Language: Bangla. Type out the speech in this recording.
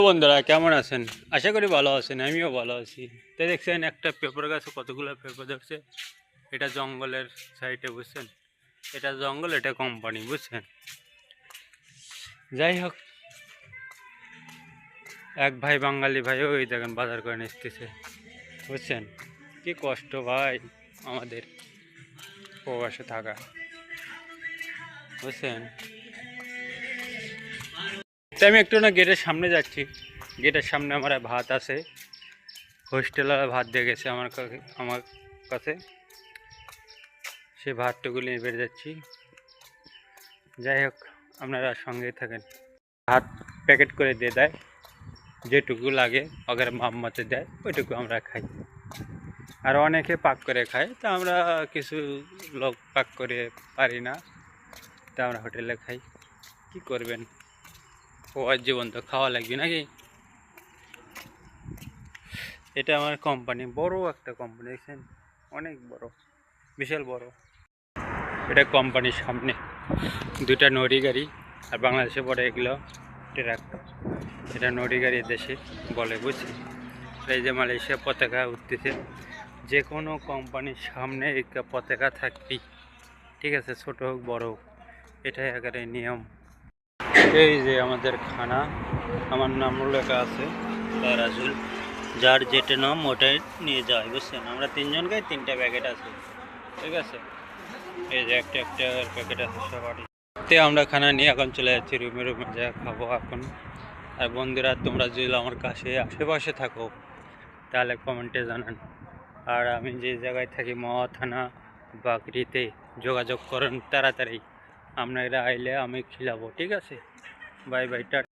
বন্ধুরা কেমন আছেন? আশা করি ভালো আছেন, আমিও ভালো আছি। তাই দেখছেন একটা পেঁপর গাছে কতগুলো পেঁপর ধরছে। এটা জঙ্গলের সাইডে, বুঝছেন? এটা জঙ্গল, এটা কোম্পানি, বুঝছেন? যাই হোক, এক ভাই বাঙালি ভাই ওই দেখেন বাজার করে নিতেছে, বুঝছেন? কি কষ্ট ভাই আমাদের প্রবাসে থাকা, বুঝছেন? তাই আমি একটু না গেটের সামনে যাচ্ছি। গেটের সামনে আমার ভাত আছে, হোস্টেলে ভাত দিয়ে গেছে আমার কাছে। সে ভাতটুকু নিয়ে বেড়ে যাচ্ছি। যাই হোক, আপনারা সঙ্গেই থাকেন। ভাত প্যাকেট করে দিয়ে দেয়, যেটুকু লাগে ওদের মাম্মাতে দেয়, ওইটুকু আমরা খাই। আর অনেকে পাক করে খায়, তা আমরা কিছু লোক পাক করে পারি না, তা আমরা হোটেলে খাই। কি করবেন, ওর জীবন তো খাওয়া লাগবে নাকি। এটা আমার কোম্পানি, বড় একটা কোম্পানি, দেখছেন? অনেক বড়, বিশাল বড়। এটা কোম্পানির সামনে দুইটা নড়ি গাড়ি, আর বাংলাদেশে পড়ে এগুলো ট্রাক্টর। এটা নড়ি গাড়ি দেশে বলে, বুঝছি। এই যে মালয়েশিয়া পতাকা উঠতেছে, যে কোনো কোম্পানির সামনে একটা পতাকা থাকবেই, ঠিক আছে? ছোট হোক বড় হোক, এটাই একেবারে নিয়ম। এই যে আমাদের খানা, আমার নাম লেখা আছে রাজুল, যার যেটা নাম ওটাই নিয়ে যায়, বুঝছেন? আমরা তিনজন গাই, 3টা প্যাকেট আছে, ঠিক আছে? এই যে একটা একটা প্যাকেট আছে সবারই। তে আমরা খানা নিয়ে এখন চলে যাচ্ছি রুমে যা খাবো এখন। আর বন্ধুরা, তোমরা যদি আমার কাছে আশেপাশে থাকো তাহলে কমেন্টে জানান। আর আমি যে জায়গায় থাকি মহা থানা বাকরিতে যোগাযোগ করেন তাড়াতাড়ি। আপনারা আইলে আমি খিলাবো, ঠিক আছে? Bye bye, tata.